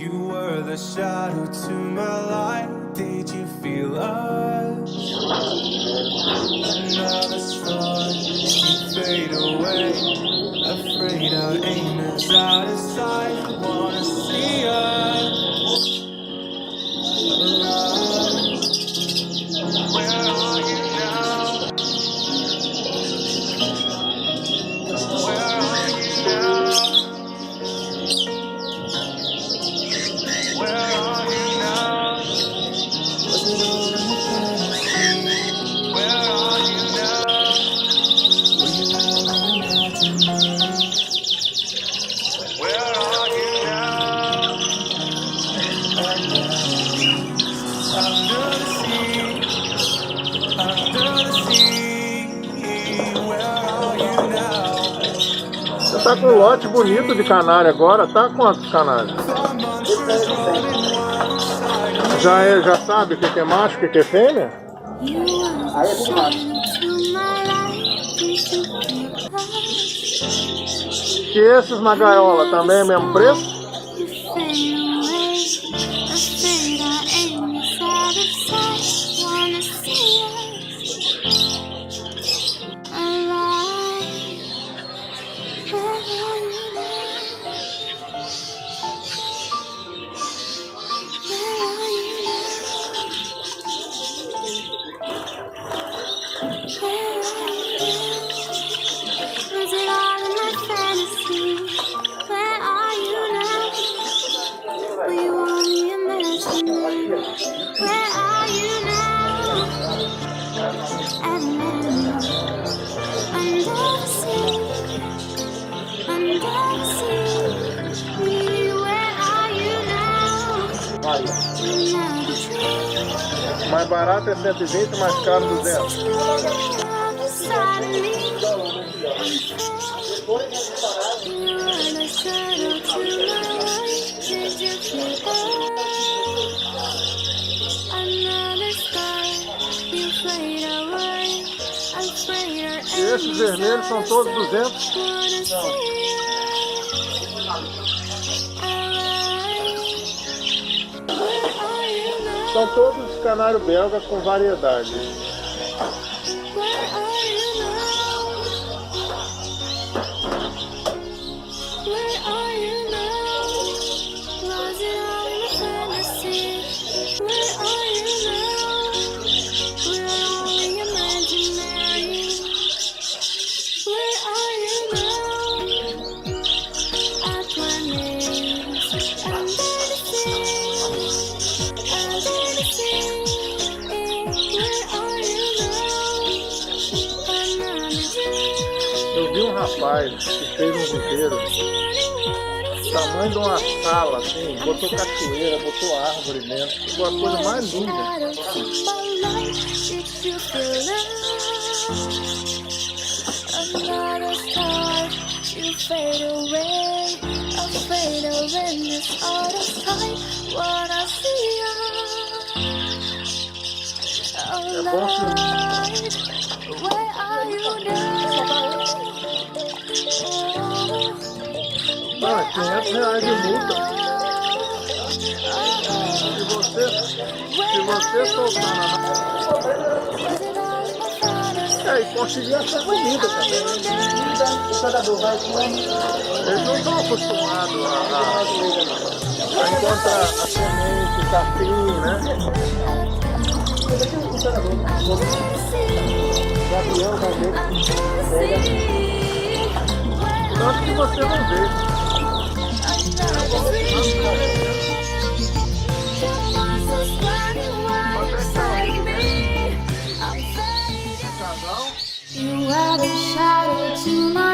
You were the shadow to my light. Did you feel us? Another star, you fade away. Afraid our aim is out of sight. Wanna see us alive. Where are you now? Where are you now? Where are you now? Was it all in fantasy? Where are you now? Were you ever imagining? Where are you now? Under the sea, under the sea. Where are you now? Você tá com um lote bonito de canário agora, tá? Quantos canários? Já sabe o que é macho, o que é fêmea? Aí é tudo macho. E esses na gaiola também é o mesmo preço? Mais barato é 120, mais caro 200. E esses vermelhos são todos 200? São todos canário belga com variedade. Eu vi um rapaz que fez um viveiro, tamanho de uma sala, assim, botou cachoeira, botou árvore dentro, ficou a coisa mais linda. É bom que... Ah, R$500 de multa. Se você soltar na... e conseguir essa comida também. Eles não estão acostumados a encontrar a semente, capim, né? Tanto que você não vê. You are the shadow to my